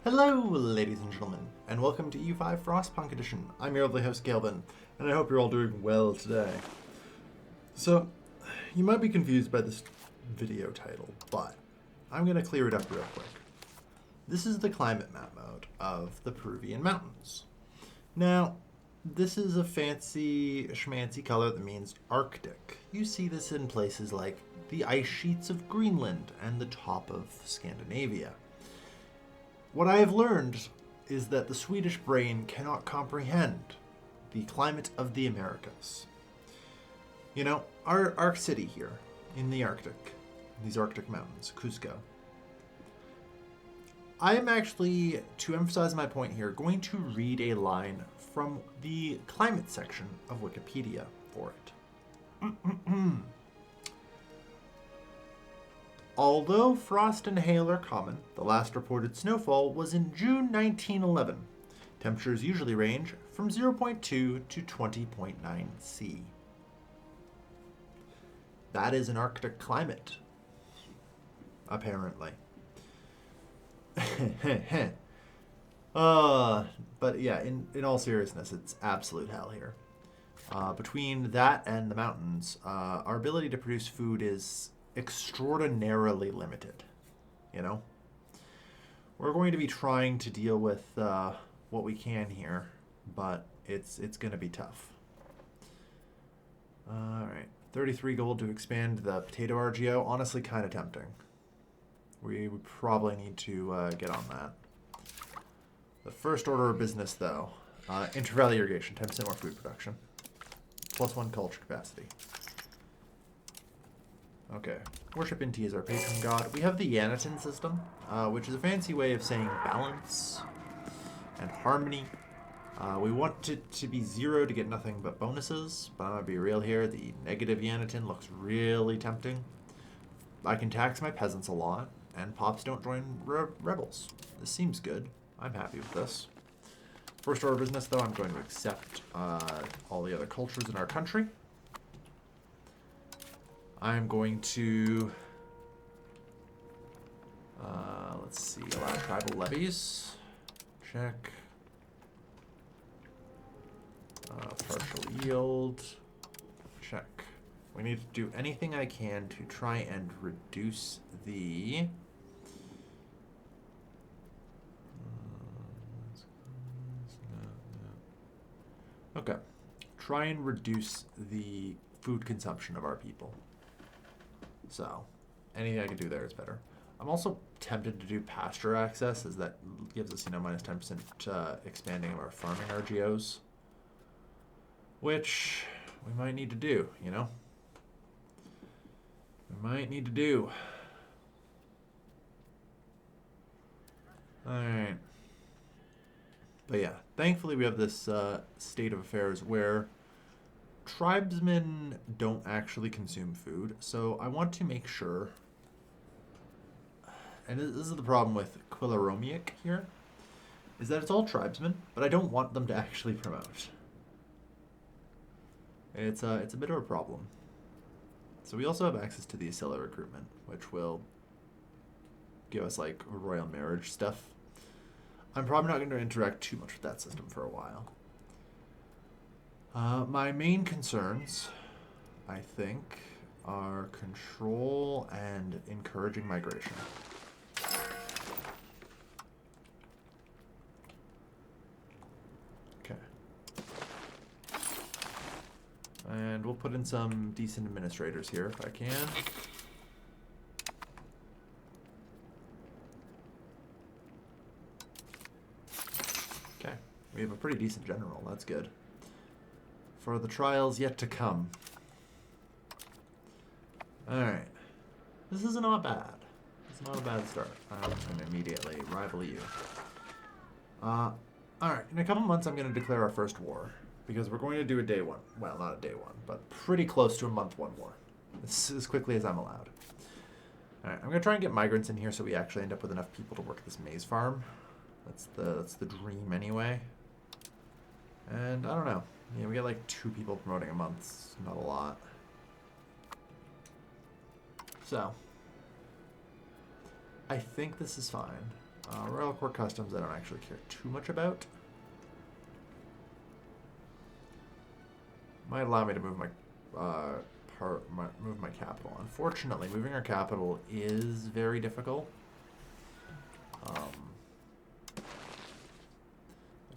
Hello, ladies and gentlemen, and welcome to EU5 Frostpunk Edition. I'm your lovely host, Galvin, and I hope you're all doing well today. So, you might be confused by this video title, but I'm going to clear it up real quick. This is the climate map mode of the Peruvian mountains. Now, this is a fancy schmancy color that means Arctic. You see this in places like the ice sheets of Greenland and the top of Scandinavia. What I have learned is that the Swedish brain cannot comprehend the climate of the Americas. You know, our city here in the Arctic, these Arctic mountains, Cusco. I am actually, to emphasize my point here, going to read a line from the climate section of Wikipedia for it. Although frost and hail are common, the last reported snowfall was in June 1911. Temperatures usually range from 0.2 to 20.9 C. That is an Arctic climate, apparently. But yeah, in all seriousness, it's absolute hell here. Between that and the mountains, our ability to produce food is extraordinarily limited, you know? We're going to be trying to deal with what we can here, but it's going to be tough. Alright, 33 gold to expand the potato RGO. Honestly, kind of tempting. We would probably need to get on that. The first order of business, though, intervalley irrigation, 10% more food production. +1 culture capacity. Okay, worship Inti is our patron god. We have the Yanitin system, which is a fancy way of saying balance and harmony. We want it to be 0 to get nothing but bonuses, but I'm going to be real here. The negative Yanitin looks really tempting. I can tax my peasants a lot, and pops don't join rebels. This seems good. I'm happy with this. First order of business, though, I'm going to accept all the other cultures in our country. I'm going to, let's see, allow tribal levies. Check. Partial yield. Check. We need to do anything I can to try and reduce the... Okay. Try and reduce the food consumption of our people. So, anything I can do there is better. I'm also tempted to do pasture access, as that gives us, minus 10% expanding of our farming RGOs. Which we might need to do, We might need to do. Alright. But yeah, thankfully we have this state of affairs where tribesmen don't actually consume food, so I want to make sure, and this is the problem with Quillaromiak here, is that it's all tribesmen, but I don't want them to actually promote. It's a bit of a problem. So we also have access to the Asilla recruitment, which will give us like royal marriage stuff. I'm probably not going to interact too much with that system for a while. My main concerns, I think, are control and encouraging migration. Okay. And we'll put in some decent administrators here if I can. Okay. We have a pretty decent general. That's good. For the trials yet to come. Alright. This is not bad. It's not a bad start. I'm just going to immediately rival you. Alright, in a couple months I'm going to declare our first war. Because we're going to do a day one. Well, not a day one, but pretty close to a month one war. As quickly as I'm allowed. Alright, I'm going to try and get migrants in here so we actually end up with enough people to work this maize farm. That's the dream anyway. And I don't know. Yeah, we get like 2 people promoting a month. It's not a lot. So, I think this is fine. Royal Court Customs I don't actually care too much about. Might allow me to move my move my capital. Unfortunately, moving our capital is very difficult.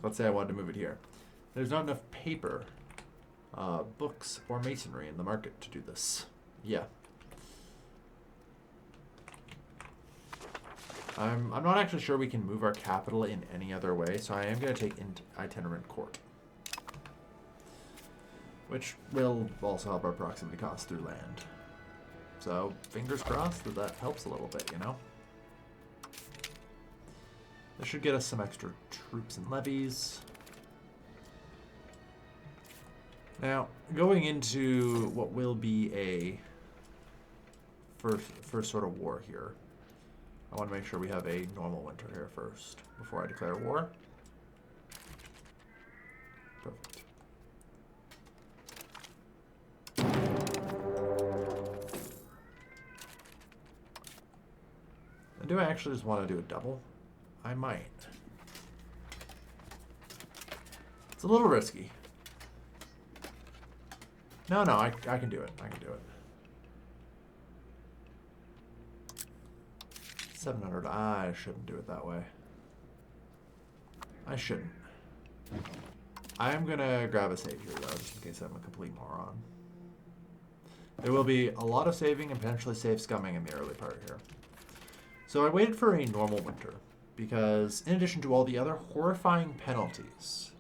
Let's say I wanted to move it here. There's not enough paper, books, or masonry in the market to do this. Yeah. I'm not actually sure we can move our capital in any other way, so I am going to take itinerant court. Which will also help our proximity costs through land. So, fingers crossed that helps a little bit, you know? This should get us some extra troops and levies. Now, going into what will be a first sort of war here, I want to make sure we have a normal winter here first before I declare war. Perfect. And do I actually just want to do a double? I might. It's a little risky. No, I can do it. I can do it. 700. I shouldn't do it that way. I shouldn't. I am gonna grab a save here, though, just in case I'm a complete moron. There will be a lot of saving and potentially save scumming in the early part here. So I waited for a normal winter, because in addition to all the other horrifying penalties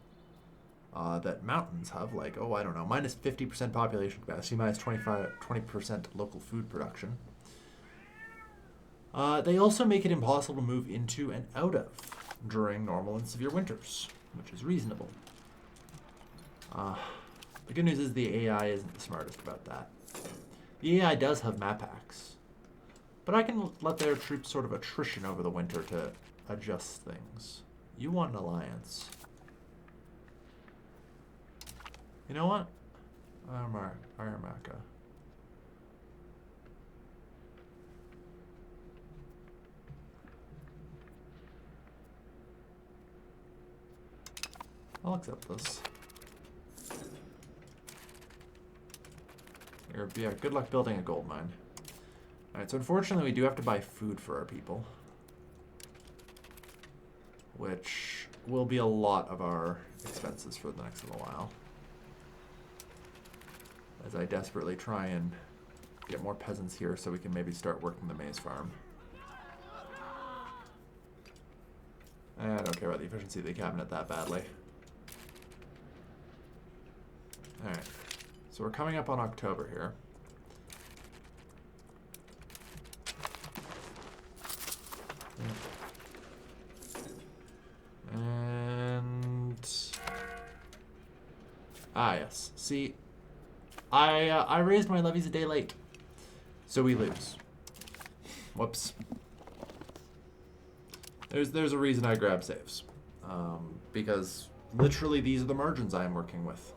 that mountains have, like, oh, I don't know, minus 50% population capacity, minus 20% local food production, they also make it impossible to move into and out of during normal and severe winters, which is reasonable. The good news is the AI isn't the smartest about that. The AI does have map hacks, but I can let their troops sort of attrition over the winter to adjust things. You want an alliance. You know what? Aramaka. I'll accept this. Yeah, good luck building a gold mine. Alright, so unfortunately we do have to buy food for our people, which will be a lot of our expenses for the next little while, as I desperately try and get more peasants here so we can maybe start working the maize farm. I don't care about the efficiency of the cabinet that badly. Alright, so we're coming up on October here. And yes. See, I raised my levies a day late, so we lose. Whoops. There's a reason I grab saves, because literally these are the margins I am working with.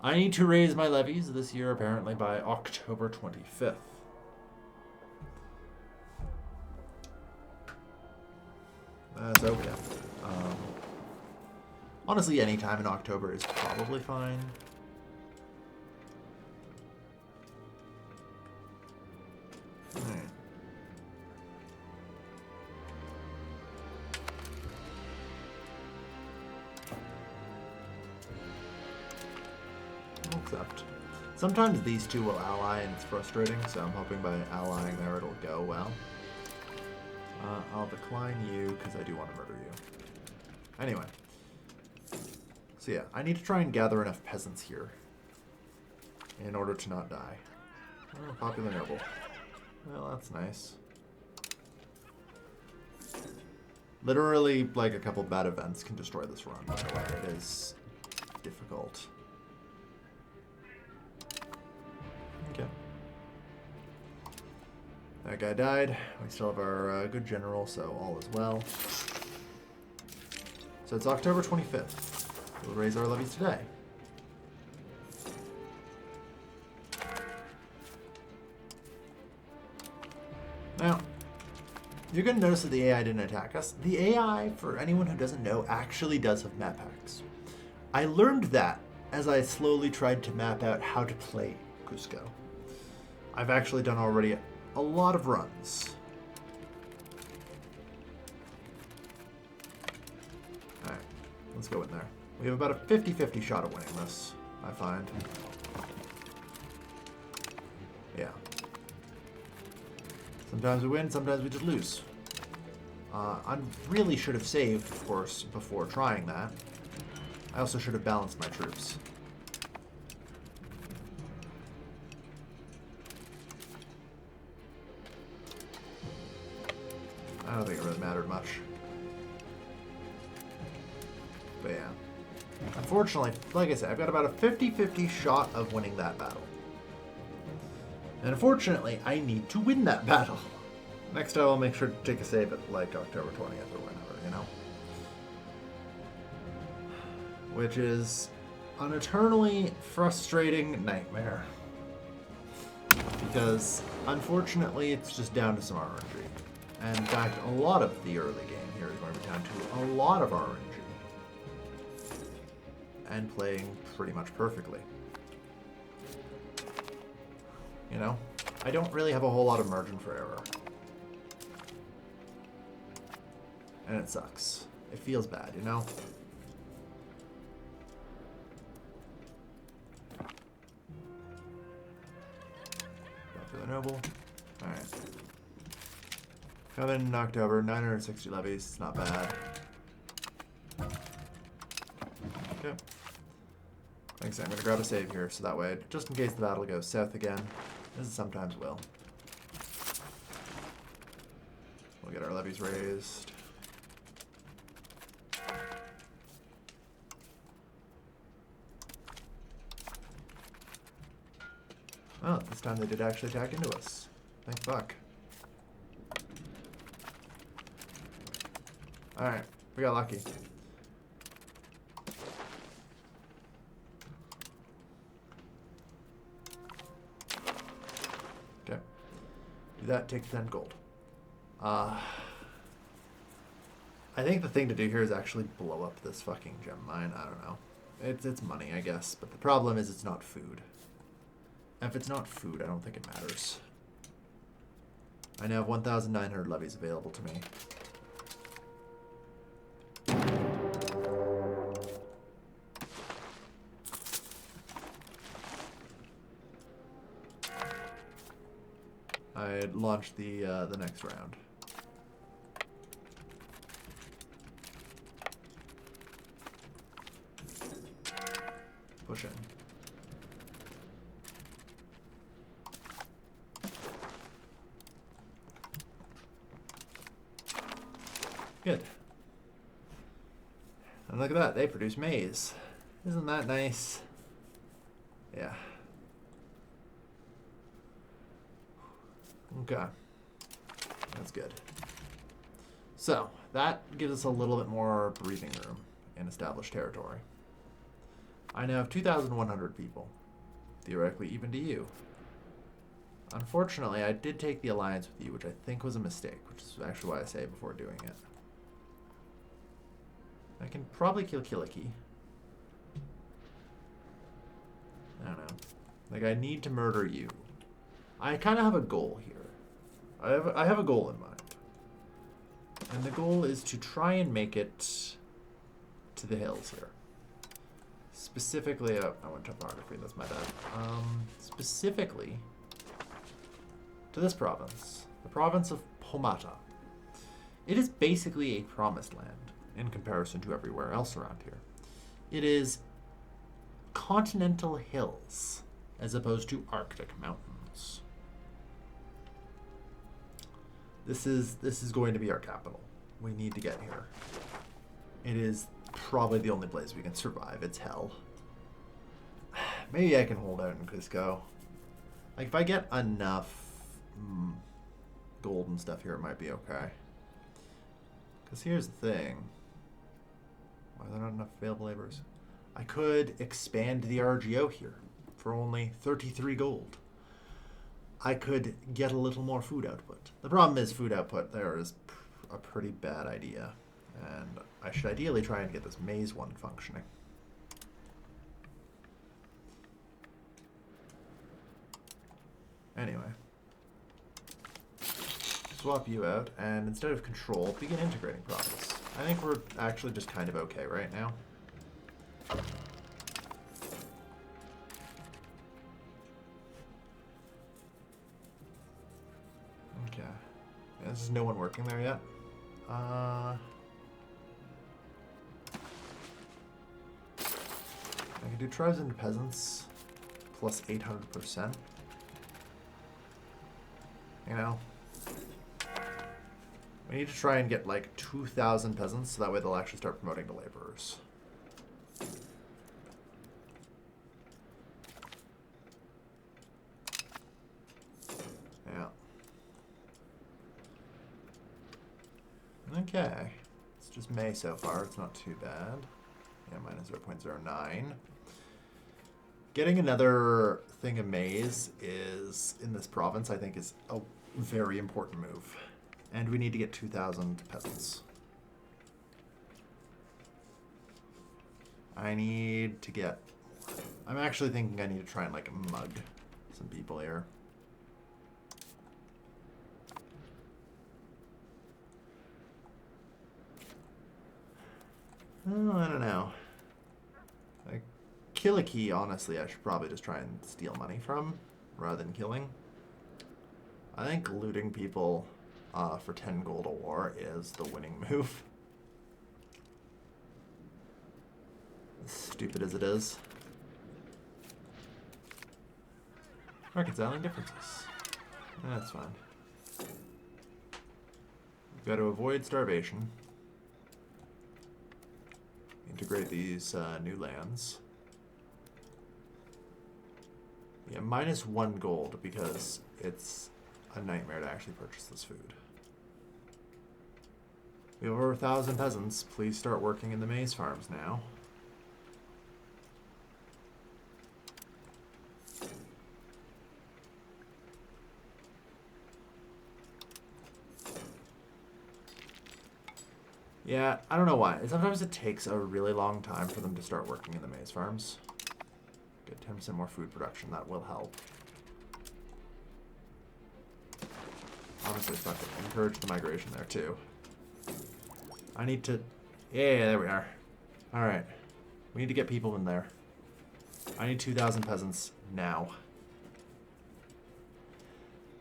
I need to raise my levies this year apparently by October 25th. So yeah. Honestly, any time in October is probably fine. Alright. Accept. Sometimes these two will ally and it's frustrating, so I'm hoping by allying there it'll go well. I'll decline you because I do want to murder you. Anyway. So yeah, I need to try and gather enough peasants here in order to not die. Oh, popular noble. Well, that's nice. Literally, like, a couple bad events can destroy this run, by the way. It is difficult. Okay. That guy died. We still have our good general, so all is well. So it's October 25th. We'll raise our levies today. Now, you're going to notice that the AI didn't attack us. The AI, for anyone who doesn't know, actually does have map hacks. I learned that as I slowly tried to map out how to play Cusco. I've actually done already a lot of runs. Alright, let's go in there. We have about a 50-50 shot of winning this, I find. Yeah. Sometimes we win, sometimes we just lose. I really should have saved, of course, before trying that. I also should have balanced my troops. I don't think it really mattered much. But yeah. Unfortunately, like I said, I've got about a 50-50 shot of winning that battle. And unfortunately, I need to win that battle. Next time I'll make sure to take a save at like October 20th or whenever, you know? Which is an eternally frustrating nightmare. Because, unfortunately, it's just down to some RNG. And in fact, a lot of the early game here is going to be down to a lot of RNG. And playing pretty much perfectly. You know? I don't really have a whole lot of margin for error. And it sucks. It feels bad, you know? Back to the noble. Alright. Coming in October, 960 levies. It's not bad. Okay. Like I said, I'm going to grab a save here, so that way, just in case the battle goes south again, as it sometimes will. We'll get our levies raised. Oh, this time they did actually attack into us. Thank fuck. Alright, we got lucky. Okay. Do that, take 10 gold. I think the thing to do here is actually blow up this fucking gem mine. I don't know. It's money, I guess. But the problem is it's not food. And if it's not food, I don't think it matters. I now have 1,900 levies available to me. I launched the next round. Push in. Good. And look at that, they produce maize. Isn't that nice? Yeah. Okay. That's good. So, that gives us a little bit more breathing room in established territory. I now have 2,100 people. Theoretically even to you. Unfortunately, I did take the alliance with you, which I think was a mistake, which is actually why I say before doing it. I can probably kill Kiliki. I don't know. Like, I need to murder you. I kind of have a goal here. I have a goal in mind. And the goal is to try and make it to the hills here. Specifically, I went topography, that's my bad. Specifically to this province. The province of Pomata. It is basically a promised land in comparison to everywhere else around here. It is continental hills as opposed to Arctic mountains. This is going to be our capital. We need to get here. It is probably the only place we can survive. It's hell. Maybe I can hold out in Cusco. Like, if I get enough gold and stuff here, it might be okay. Because here's the thing. Why are there not enough available laborers? I could expand the RGO here for only 33 gold. I could get a little more food output. The problem is food output there is a pretty bad idea. And I should ideally try and get this maze one functioning. Anyway. Swap you out, and instead of control, begin integrating profits. I think we're actually just kind of okay right now. Okay. Yeah, there's no one working there yet. I can do tribes into peasants plus 800%. You know, we need to try and get like 2,000 peasants so that way they'll actually start promoting to laborers. Yeah. Okay. It's just May so far. It's not too bad. Yeah, minus 0.09. Getting another thing of maize is, in this province, I think is a very important move. And we need to get 2,000 peasants. I need to get... I'm actually thinking I need to try and, like, mug some people here. Oh, I don't know. Like, Killikee, honestly, I should probably just try and steal money from, rather than killing. I think looting people for 10 gold a war is the winning move. As stupid as it is. Reconciling differences. That's fine. We've got to avoid starvation. Integrate these new lands. Yeah, minus 1 gold because it's a nightmare to actually purchase this food. We have over 1,000 peasants. Please start working in the maize farms now. Yeah, I don't know why. Sometimes it takes a really long time for them to start working in the maize farms. Get 10% more food production. That will help. Honestly, fuck it. Encourage the migration there, too. I need to... Yeah, there we are. Alright. We need to get people in there. I need 2,000 peasants now.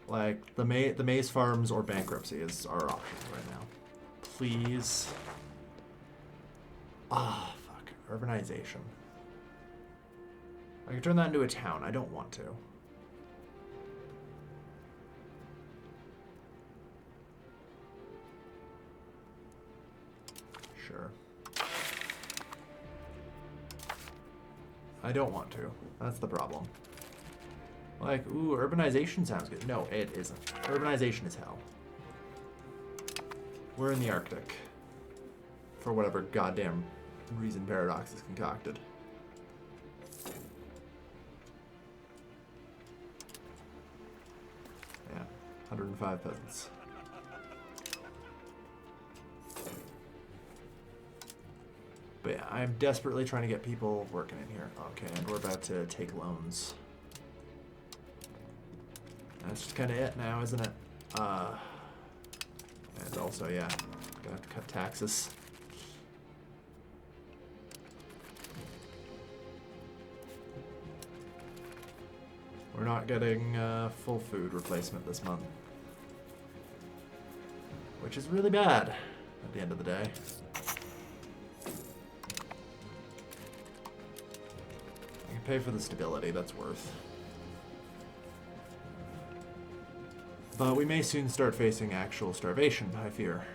Like, the maize farms or bankruptcy is our option right now. Please. Ah, fuck. Urbanization. I can turn that into a town. I don't want to. Sure. I don't want to. That's the problem. Like, ooh, urbanization sounds good. No, it isn't. Urbanization is hell. We're in the Arctic. For whatever goddamn reason Paradox is concocted. Yeah, 105 peasants. But yeah, I'm desperately trying to get people working in here. Okay, and we're about to take loans. That's just kind of it now, isn't it? And also, yeah, gonna have to cut taxes. We're not getting full food replacement this month. Which is really bad at the end of the day. I can pay for the stability, that's worth. But we may soon start facing actual starvation, I fear.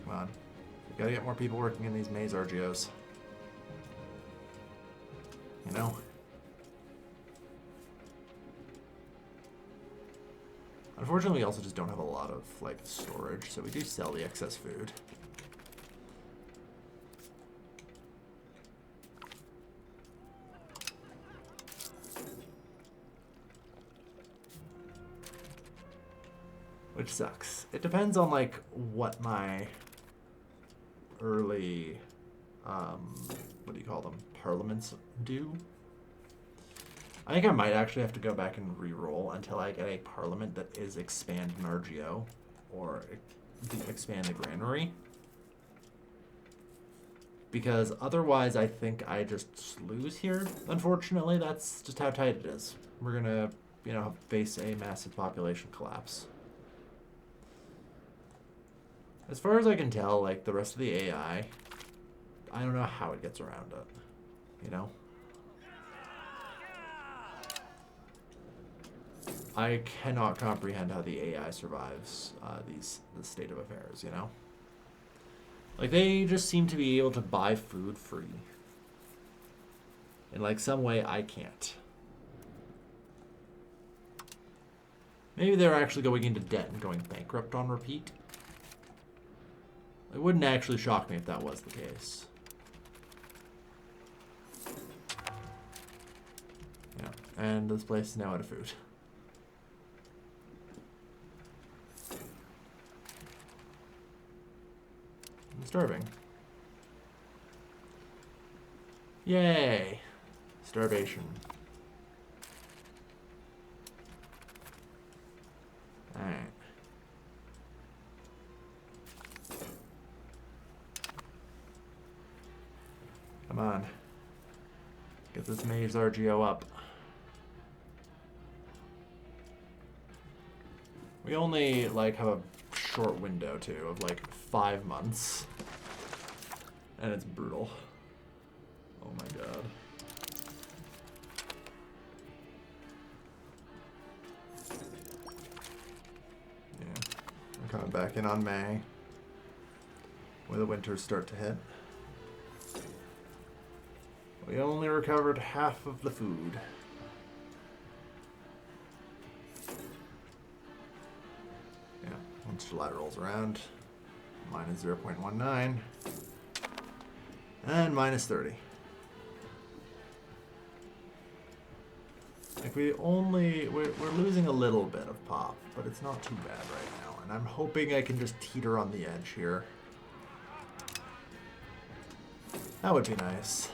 Come on. We gotta get more people working in these maize RGOs. You know? Unfortunately, we also just don't have a lot of, like, storage, so we do sell the excess food. which sucks. It depends on like what my early, what do you call them, parliaments do. I think I might actually have to go back and re-roll until I get a parliament that is expand Nargio or expand the granary. Because otherwise I think I just lose here. Unfortunately, that's just how tight it is. We're gonna, you know, face a massive population collapse. As far as I can tell, like, the rest of the AI, I don't know how it gets around it, you know? I cannot comprehend how the AI survives this state of affairs, you know? Like, they just seem to be able to buy food free. In, like, some way I can't. Maybe they're actually going into debt and going bankrupt on repeat. It wouldn't actually shock me if that was the case. Yeah, and this place is now out of food. I'm starving. Yay! Starvation. Alright. Come on. Get this Maze RGO up. We only, like, have a short window, too, of, like, 5 months. And it's brutal. Oh my god. Yeah. I'm coming back in on May. Where the winters start to hit. We only recovered half of the food. Yeah, once July rolls around, minus 0.19, and minus 30. Like we're losing a little bit of pop, but it's not too bad right now. And I'm hoping I can just teeter on the edge here. That would be nice.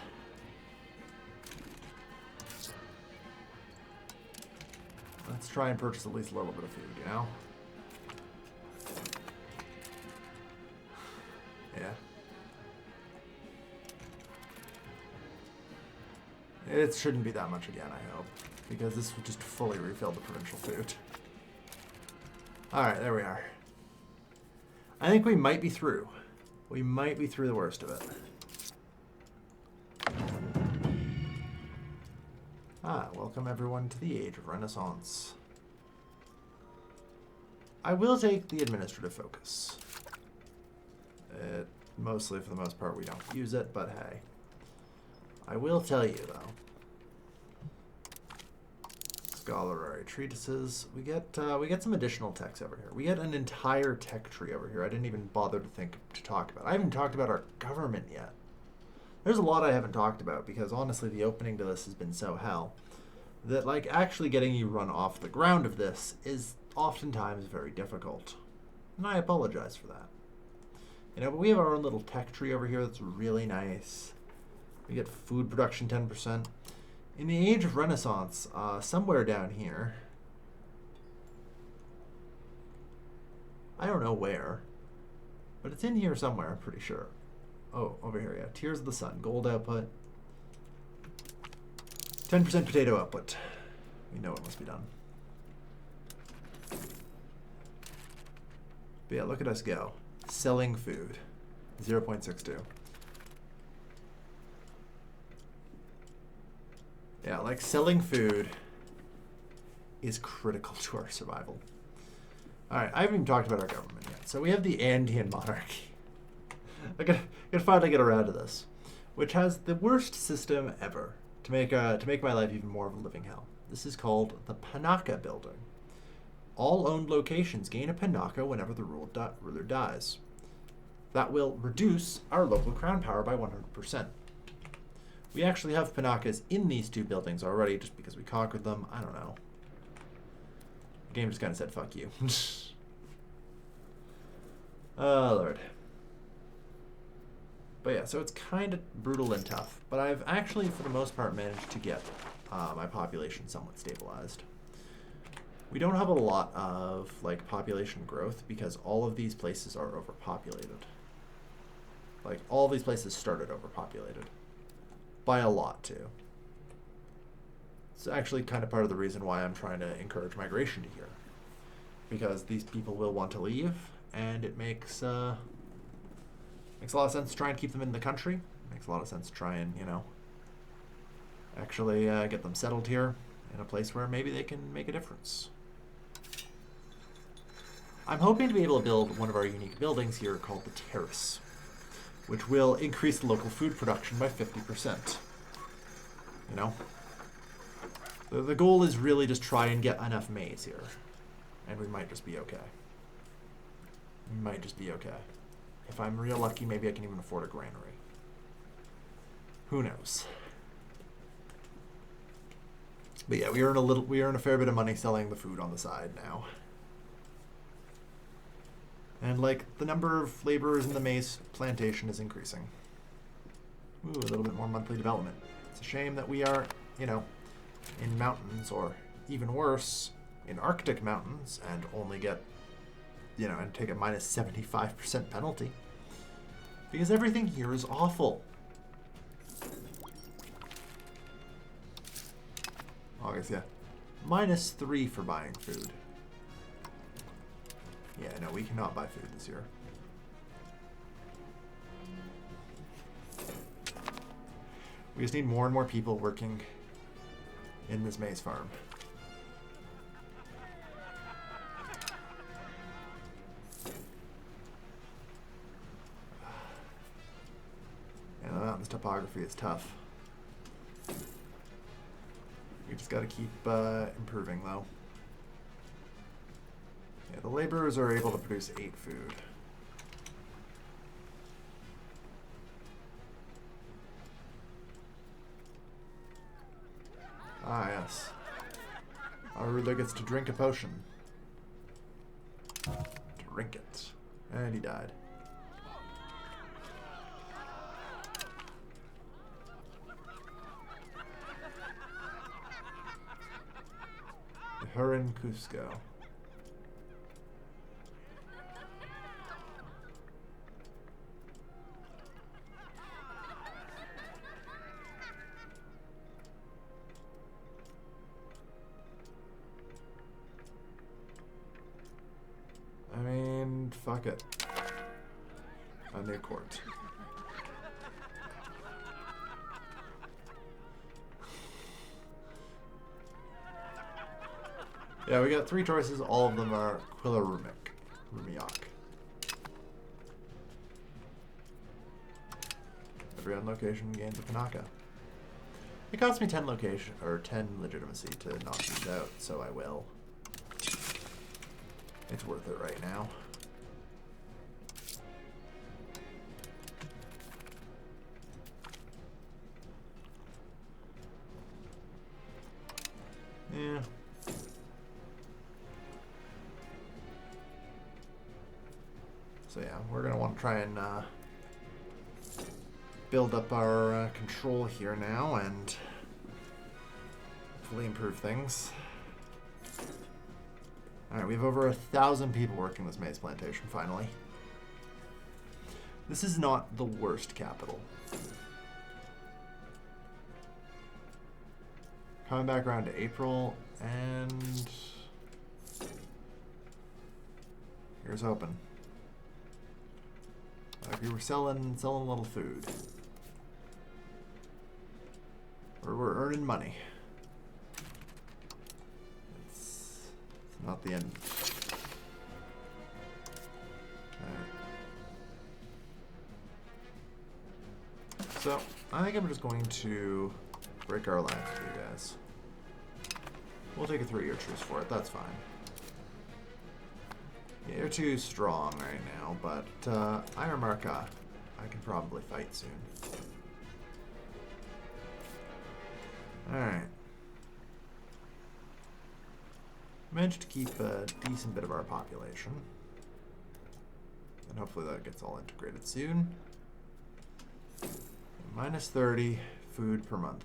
Let's try and purchase at least a little bit of food, you know? Yeah. It shouldn't be that much again, I hope. Because this would just fully refill the provincial food. Alright, there we are. I think we might be through. We might be through the worst of it. Welcome everyone to the Age of Renaissance. I will take the administrative focus. Mostly, for the most part, we don't use it, but hey. I will tell you, though. Scholarly treatises. We get some additional techs over here. We get an entire tech tree over here. I didn't even bother to talk about. I haven't talked about our government yet. There's a lot I haven't talked about because honestly, the opening to this has been so hell that like actually getting you run off the ground of this is oftentimes very difficult, and I apologize for that. You know, but we have our own little tech tree over here that's really nice. We get food production 10%. In the Age of Renaissance, somewhere down here, I don't know where, but it's in here somewhere, I'm pretty sure. Oh, over here, yeah. Tears of the Sun, gold output. 10% potato output. We know it must be done. But yeah, look at us go. Selling food. 0.62. Yeah, like selling food is critical to our survival. Alright, I haven't even talked about our government yet. So we have the Andean monarchy. I gotta finally get around to this. Which has the worst system ever to make my life even more of a living hell. This is called the Panaka building. All owned locations gain a Panaka whenever the ruler dies. That will reduce our local crown power by 100%. We actually have Panakas in these two buildings already just because we conquered them. I don't know. The game just kind of said, fuck you. Oh, Lord. But yeah, so it's kind of brutal and tough. But I've actually, for the most part, managed to get my population somewhat stabilized. We don't have a lot of like population growth because all of these places are overpopulated. Like all these places started overpopulated. By a lot too. It's actually kind of part of the reason why I'm trying to encourage migration to here. Because these people will want to leave, and it makes a lot of sense to try and keep them in the country. Makes a lot of sense to try and, you know, actually get them settled here in a place where maybe they can make a difference. I'm hoping to be able to build one of our unique buildings here called the Terrace, which will increase the local food production by 50%. You know? The goal is really just try and get enough maize here. And we might just be okay. We might just be okay. If I'm real lucky, maybe I can even afford a granary. Who knows? But yeah, we earn a fair bit of money selling the food on the side now. And like the number of laborers in the maize plantation is increasing. Ooh, a little bit more monthly development. It's a shame that we are, you know, in mountains, or even worse, in Arctic mountains, and only get, you know, and take a minus 75% penalty. Because everything here is awful. August, yeah. -3 for buying food. Yeah, no, we cannot buy food this year. We just need more and more people working in this maize farm. And the mountain's topography is tough. We just gotta keep improving, though. Yeah, the laborers are able to produce 8 food. Ah, yes. Our ruler gets to drink a potion. Drink it. And he died. Hurin Cusco. I mean, fuck it. A new court. Yeah, we got 3 choices. All of them are Rumiak. Every on location gains a Panaka. It costs me 10 location or 10 legitimacy to knock these out, so I will. It's worth it right now. Yeah. So yeah, we're gonna want to try and build up our control here now and hopefully improve things. Alright, we have over 1,000 people working this maize plantation, finally. This is not the worst capital. Coming back around to April, and here's hoping. Like we were selling a little food. Or we're earning money. It's not the end. Alright. So, I think I'm just going to break our alliance with you guys. We'll take a 3-year truce for it, that's fine. Yeah, you're too strong right now, but Ayamarka, I can probably fight soon. Alright. Managed to keep a decent bit of our population. And hopefully that gets all integrated soon. Minus 30 food per month.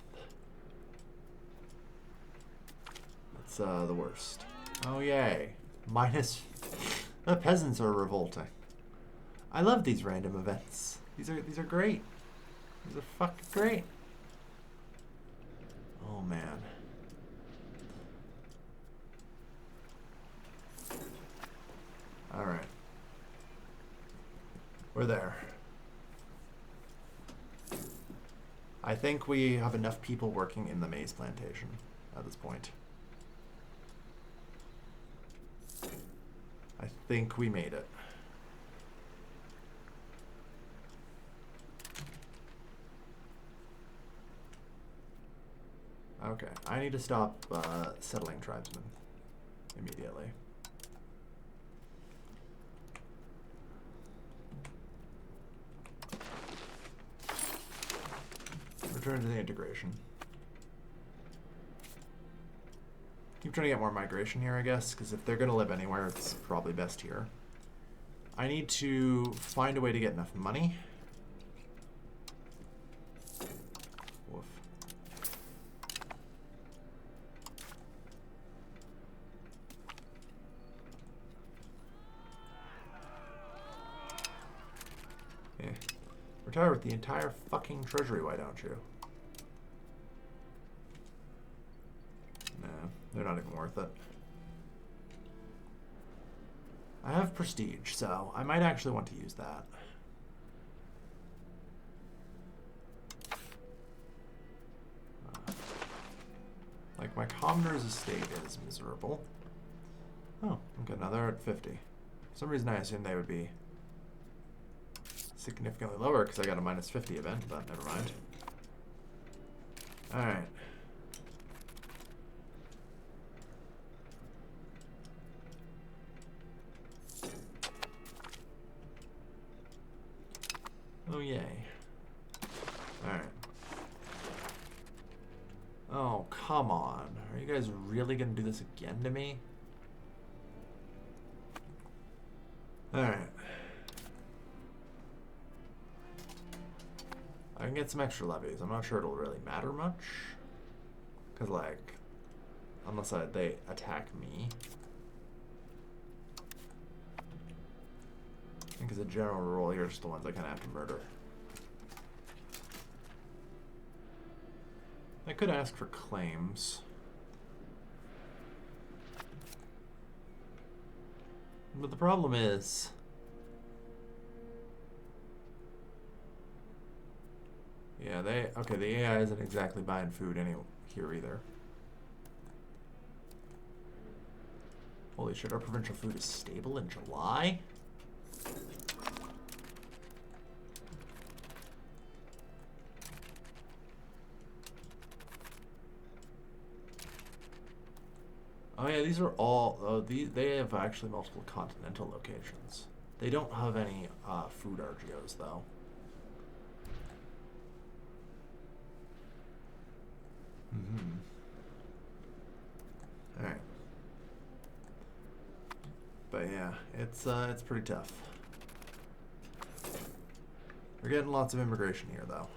That's the worst. Oh yay. Minus... The peasants are revolting. I love these random events. These are great. These are fucking great. Oh man. Alright. We're there. I think we have enough people working in the maize plantation at this point. I think we made it. Okay, I need to stop settling tribesmen immediately. Return to the integration. Keep trying to get more migration here, I guess, because if they're going to live anywhere, it's probably best here. I need to find a way to get enough money. Woof. Yeah. Retire with the entire fucking treasury, why don't you? They're not even worth it. I have prestige, so I might actually want to use that. Like, my commoner's estate is miserable. Oh, okay, now they're at 50. For some reason I assumed they would be significantly lower because I got a minus 50 event, but never mind. Alright. Oh, yay. Alright. Oh, come on. Are you guys really gonna do this again to me? Alright. I can get some extra levies. I'm not sure it'll really matter much. Because, like, unless they attack me. I think as a general rule, here's the ones I kind of have to murder. I could ask for claims. But the problem is... Yeah, okay, the AI isn't exactly buying food here either. Holy shit, our provincial food is stable in July? Oh yeah, these are all, they have actually multiple continental locations. They don't have any food RGOs though. Alright. But yeah, it's pretty tough. We're getting lots of immigration here though.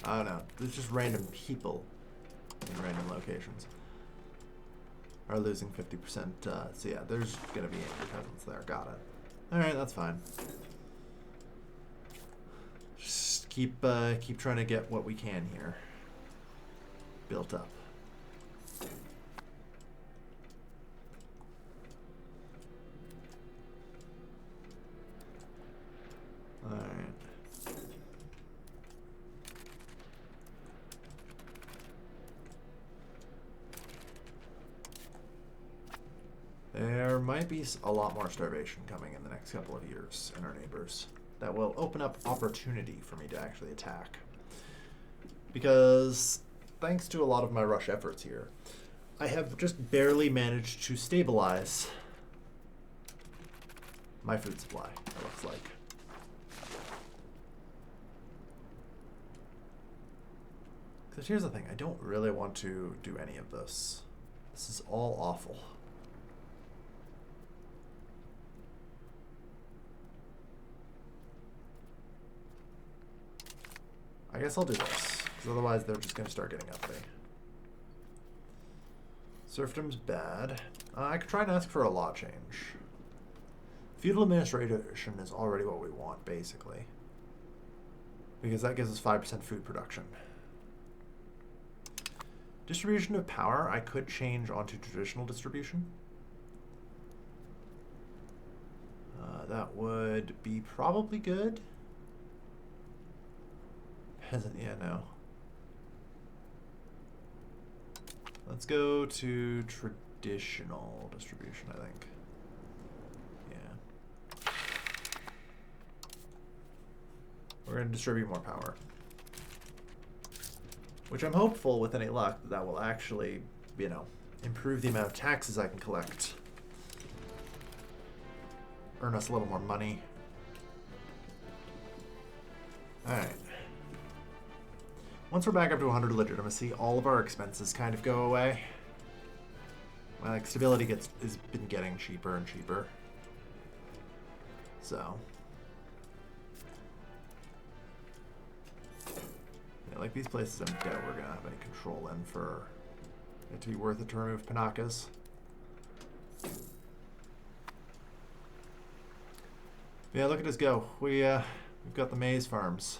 I don't know. There's just random people in random locations are losing 50%. So yeah, there's gonna be angry peasants there. Got it. All right, that's fine. Just keep trying to get what we can here built up. All right. There might be a lot more starvation coming in the next couple of years in our neighbors. That will open up opportunity for me to actually attack. Because thanks to a lot of my rush efforts here, I have just barely managed to stabilize my food supply, it looks like. Because here's the thing, I don't really want to do any of this. This is all awful. I guess I'll do this, because otherwise they're just going to start getting uppity. Serfdom's bad. I could try and ask for a law change. Feudal administration is already what we want, basically. Because that gives us 5% food production. Distribution of power, I could change onto traditional distribution. That would be probably good. Peasant, yeah, no. Let's go to traditional distribution, I think. Yeah. We're going to distribute more power. Which I'm hopeful, with any luck, that will actually, you know, improve the amount of taxes I can collect. Earn us a little more money. Alright. Once we're back up to 100 legitimacy, all of our expenses kind of go away. My stability has been getting cheaper and cheaper. So. Yeah, like these places I doubt we're going to have any control in for it to be worth it to remove Panakas. Yeah, look at us go. We've got the maize farms.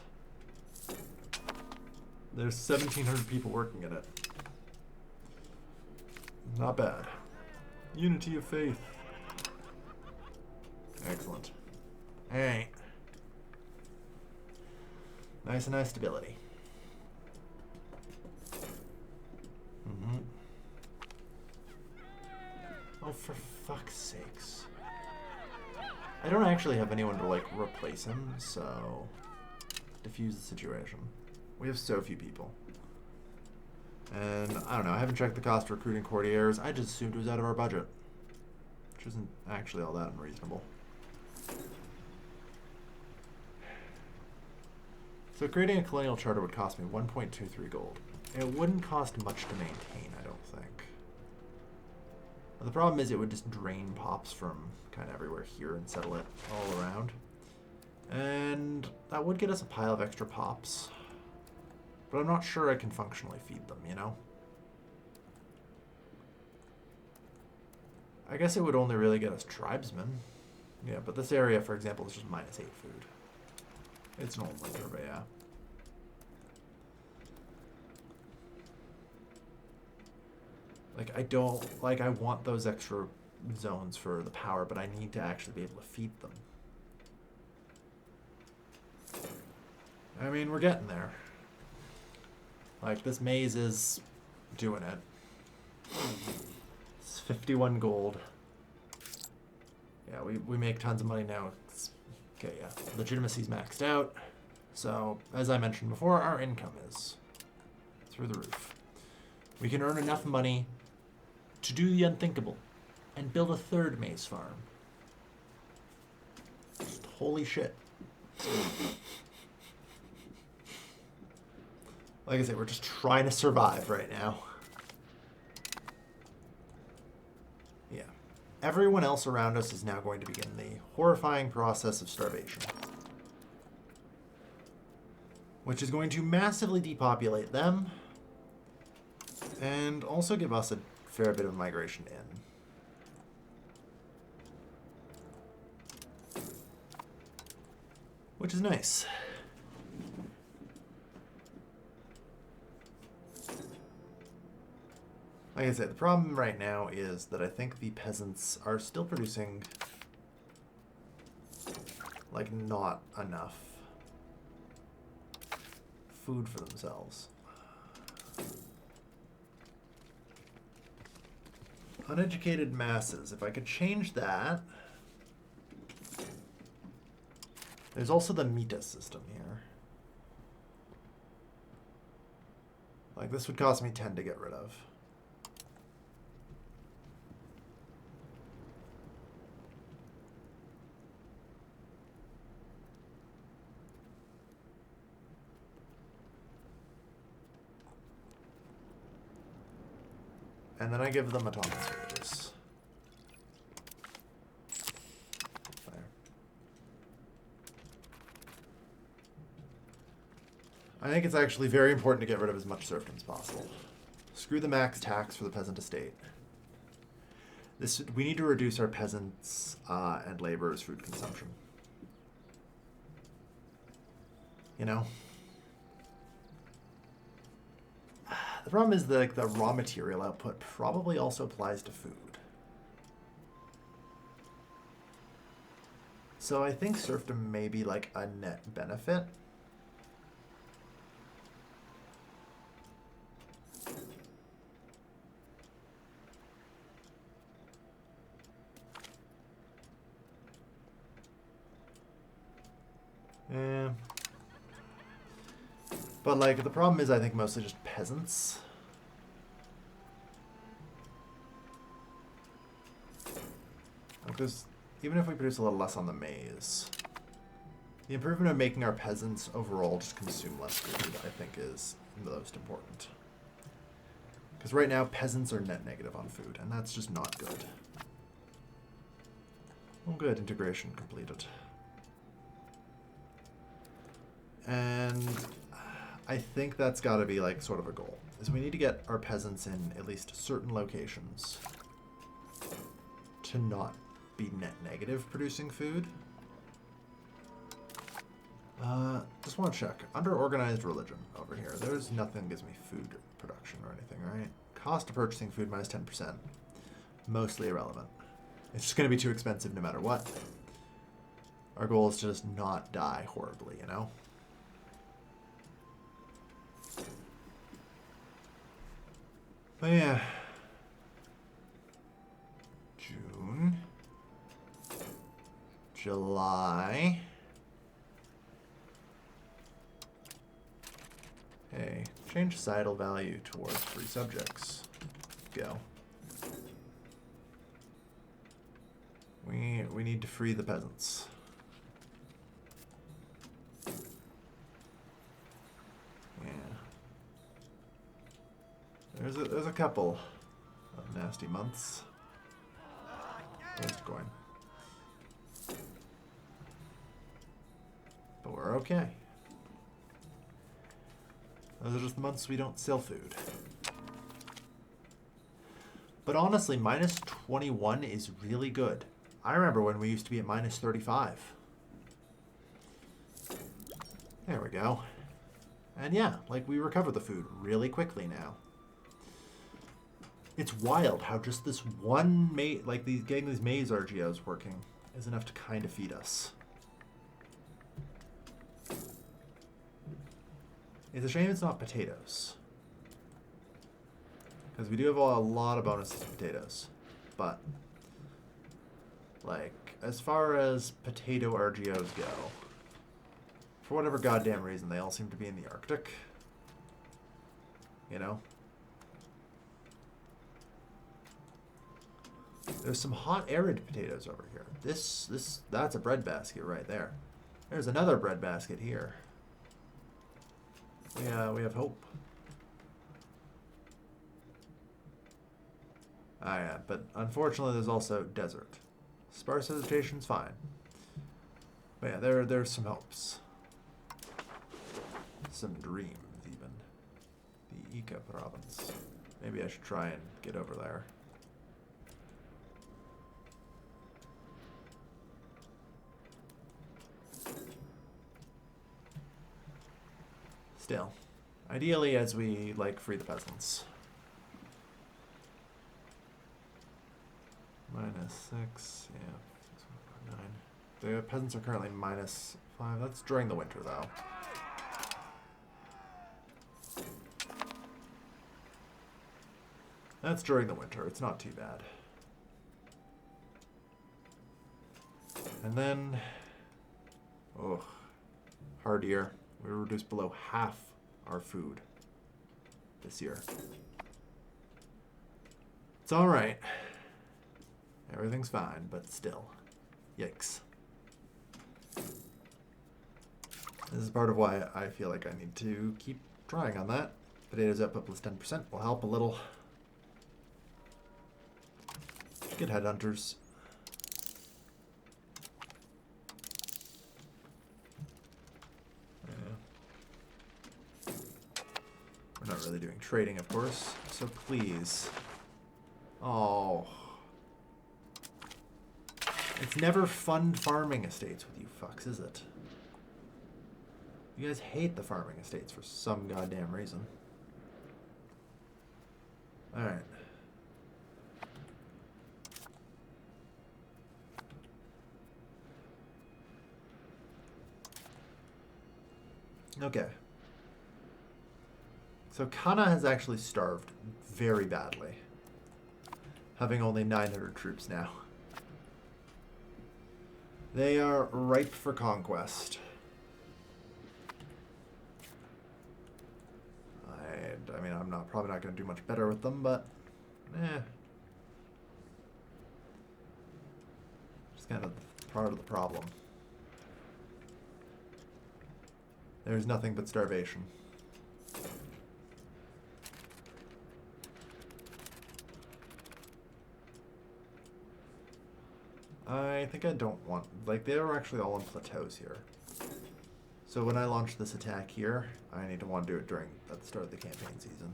There's 1,700 people working in it. Not bad. Unity of faith. Excellent. Alright. Nice and nice stability. Oh, for fuck's sakes. I don't actually have anyone to, like, replace him, so... diffuse the situation. We have so few people. And, I don't know, I haven't checked the cost of recruiting courtiers. I just assumed it was out of our budget. Which isn't actually all that unreasonable. So creating a colonial charter would cost me 1.23 gold. It wouldn't cost much to maintain, I don't think. But the problem is it would just drain pops from kind of everywhere here and settle it all around. And that would get us a pile of extra pops. But I'm not sure I can functionally feed them, you know? I guess it would only really get us tribesmen. Yeah, but this area, for example, is just -8 food. It's an old winter, but yeah. Like, I want those extra zones for the power, but I need to actually be able to feed them. I mean, we're getting there. Like, this maze is doing it. It's 51 gold. Yeah, we make tons of money now. Okay, yeah. Legitimacy's maxed out. So, as I mentioned before, our income is through the roof. We can earn enough money to do the unthinkable and build a third maize farm. Just holy shit. Like I said, we're just trying to survive right now. Yeah. Everyone else around us is now going to begin the horrifying process of starvation. Which is going to massively depopulate them. And also give us a fair bit of migration in. Which is nice. Like I said, the problem right now is that I think the peasants are still producing, like, not enough food for themselves. Uneducated masses. If I could change that. There's also the Mita system here. Like, this would cost me 10 to get rid of. And then I give them autonomous villages. Fire. I think it's actually very important to get rid of as much serfdom as possible. Screw the max tax for the peasant estate. We need to reduce our peasants' and laborers' food consumption. You know? The problem is the raw material output probably also applies to food. So I think serfdom may be like a net benefit. Yeah. But, like, the problem is, I think, mostly just peasants. Like, even if we produce a little less on the maize, the improvement of making our peasants overall just consume less food, I think, is the most important. Because right now, peasants are net negative on food, and that's just not good. Well, good. Integration completed. And I think that's got to be like sort of a goal, is we need to get our peasants in at least certain locations to not be net negative producing food. Just want to check. Under organized religion over here, there's nothing that gives me food production or anything, right? Cost of purchasing food minus 10%. Mostly irrelevant. It's just going to be too expensive no matter what. Our goal is to just not die horribly, you know? But yeah. June. July. Hey, change societal value towards free subjects. Go. We need to free the peasants. Yeah. There's a couple of nasty months. Where's it going? But we're okay. Those are just the months we don't sell food. But honestly, minus 21 is really good. I remember when we used to be at minus 35. There we go. And yeah, like we recover the food really quickly now. It's wild how just this one getting these maize RGOs working is enough to kind of feed us. It's a shame it's not potatoes. Because we do have a lot of bonuses to potatoes. But, like, as far as potato RGOs go, for whatever goddamn reason, they all seem to be in the Arctic. You know? There's some hot arid potatoes over here. That's a breadbasket right there. There's another breadbasket here. We have hope. Ah, yeah, but unfortunately there's also desert. Sparse vegetation's fine. But yeah, there's some hopes. Some dreams, even. The Ica province. Maybe I should try and get over there. Still, ideally as we, like, free the peasants. Minus 6, yeah, 6.9. The peasants are currently minus 5. That's during the winter, though. That's during the winter. It's not too bad. And then, oh, hard year. We were reduced below half our food this year. It's all right. Everything's fine, but still, yikes. This is part of why I feel like I need to keep trying on that. Potatoes output plus 10% will help a little. Get headhunters. We're not really doing trading, of course. So please. Oh. It's never fun farming estates with you fucks, is it? You guys hate the farming estates for some goddamn reason. Alright. Okay. So Kana has actually starved very badly, having only 900 troops now. They are ripe for conquest. I mean, I'm probably not going to do much better with them, but it's kind of part of the problem. There's nothing but starvation. I think I don't want... Like, they are actually all on plateaus here. So when I launch this attack here, I need to want to do it at the start of the campaign season.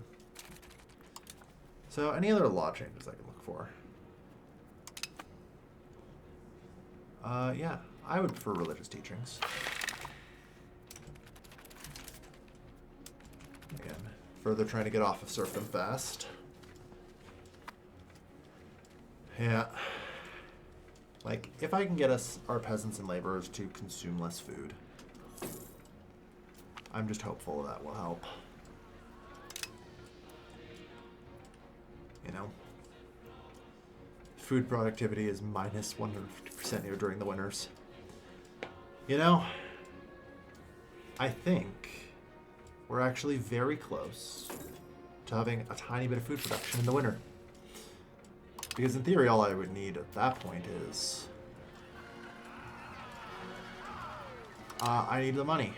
So any other law changes I can look for? Yeah, I would prefer religious teachings. Again, further trying to get off of serfdom fast. Yeah. Like, if I can get our peasants and laborers to consume less food, I'm just hopeful that will help. You know? Food productivity is minus 150% here during the winters. You know, I think we're actually very close to having a tiny bit of food production in the winter. Because in theory, all I would need at that point is... I need the money.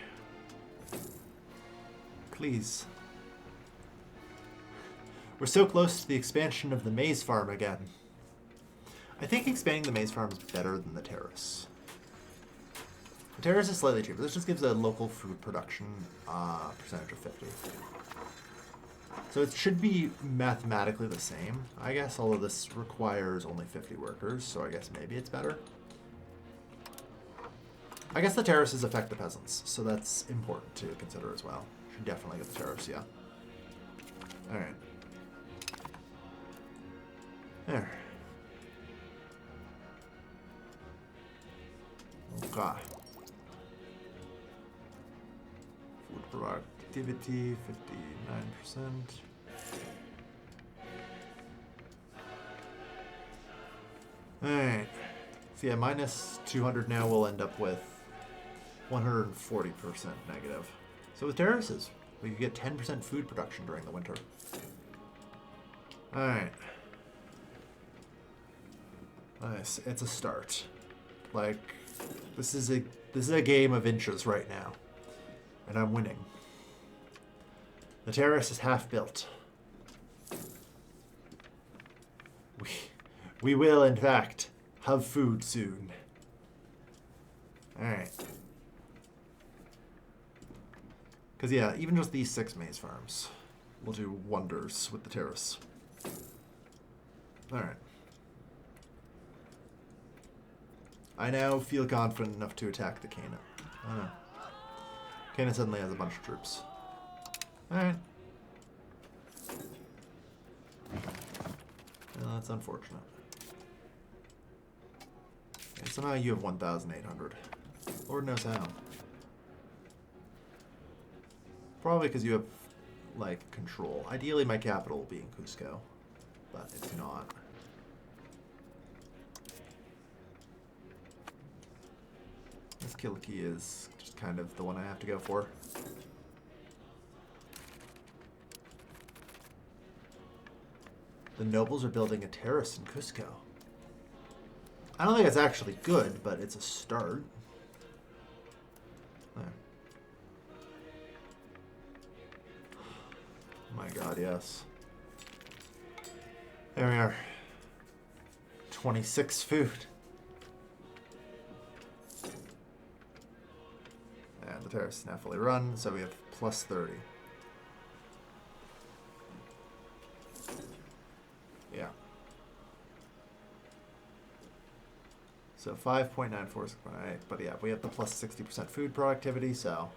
Please. We're so close to the expansion of the maize farm again. I think expanding the maize farm is better than the terrace. The terrace is slightly cheaper. This just gives a local food production percentage of 50. So it should be mathematically the same, I guess, although this requires only 50 workers, so I guess maybe it's better. I guess the terraces affect the peasants, so that's important to consider as well. Should definitely get the terrace, yeah. Alright. There. Okay. Food productivity, 59%. Alright. So yeah, minus 200 now we'll end up with 140% negative. So with terraces, we could get 10% food production during the winter. Alright. Nice. It's a start. Like, this is a game of inches right now. And I'm winning. The terrace is half built. We will, in fact, have food soon. Alright. Because, yeah, even just these 6 maize farms will do wonders with the terrace. Alright. I now feel confident enough to attack the Cana. Oh. Cana suddenly has a bunch of troops. Alright. Well, that's unfortunate. Okay, somehow you have 1,800. Lord knows how. Probably because you have, like, control. Ideally, my capital will be in Cusco, but it's not. This Kiliki is just kind of the one I have to go for. The nobles are building a terrace in Cusco. I don't think it's actually good, but it's a start. There. Oh my god, yes. There we are. 26 food. And the terrace is now fully run, so we have plus 30. Yeah. So 5.94, 6.8, but yeah, we have the plus 60% food productivity, so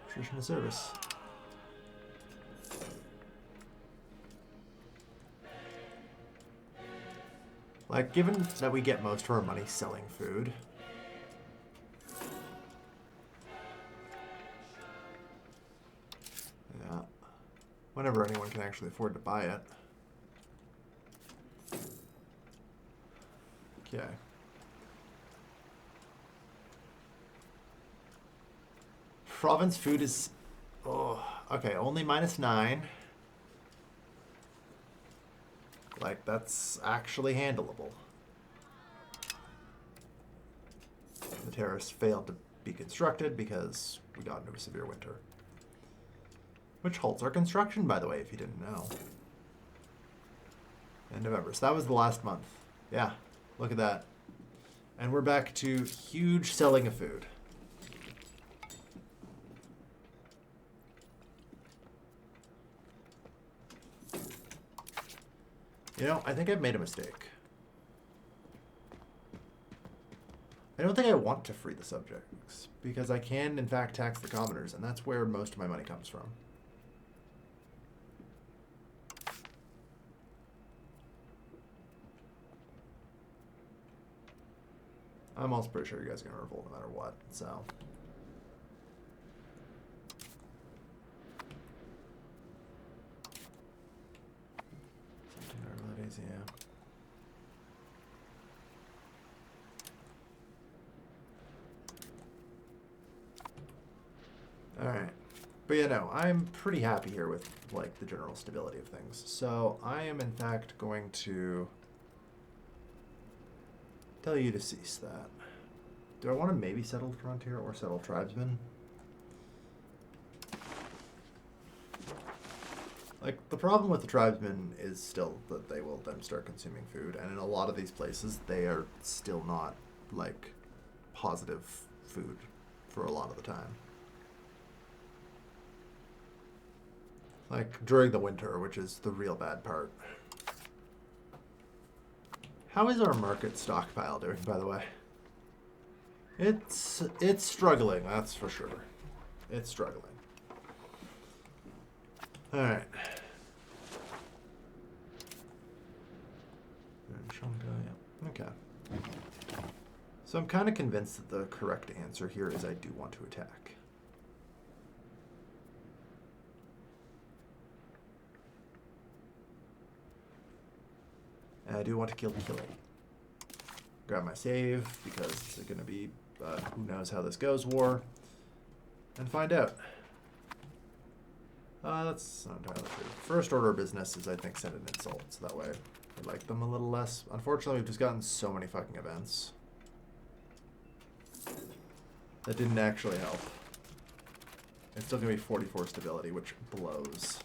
nutrition is service. Like, given that we get most of our money selling food, yeah, whenever anyone can actually afford to buy it. Okay. Province food is, oh, okay, only -9. Like, that's actually handleable. The terrace failed to be constructed because we got into a severe winter. Which halts our construction, by the way, if you didn't know. In November. So that was the last month. Yeah, look at that. And we're back to huge selling of food. You know, I think I've made a mistake. I don't think I want to free the subjects, because I can, in fact, tax the commoners, and that's where most of my money comes from. I'm also pretty sure you guys are going to revolt no matter what, so... Yeah. Alright. But yeah, no, I'm pretty happy here with, like, the general stability of things. So, I am, in fact, going to tell you to cease that. Do I want to maybe settle frontier or settle tribesmen? Like, the problem with the tribesmen is still that they will then start consuming food, and in a lot of these places, they are still not, like, positive food for a lot of the time. Like, during the winter, which is the real bad part. How is our market stockpile doing, by the way? It's struggling, that's for sure. It's struggling. Alright. Okay. So I'm kind of convinced that the correct answer here is I do want to attack. And I do want to kill Killy. Grab my save, because it's going to be who knows how this goes war. And find out. That's not entirely true. First order of business is, I think, send an insult, so that way we like them a little less. Unfortunately, we've just gotten so many fucking events. That didn't actually help. It's still gonna be 44 stability, which blows.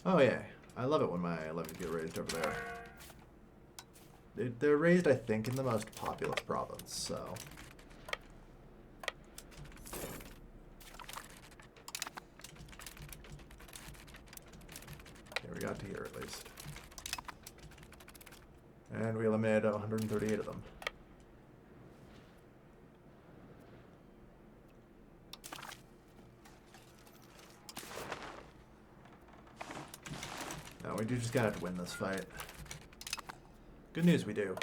Oh yeah, I love it when my levies get raised over there. They're raised, I think, in the most populous province, so... Okay, we got to here at least. And we eliminated 138 of them. No, we do just gotta have to win this fight. Good news, we do.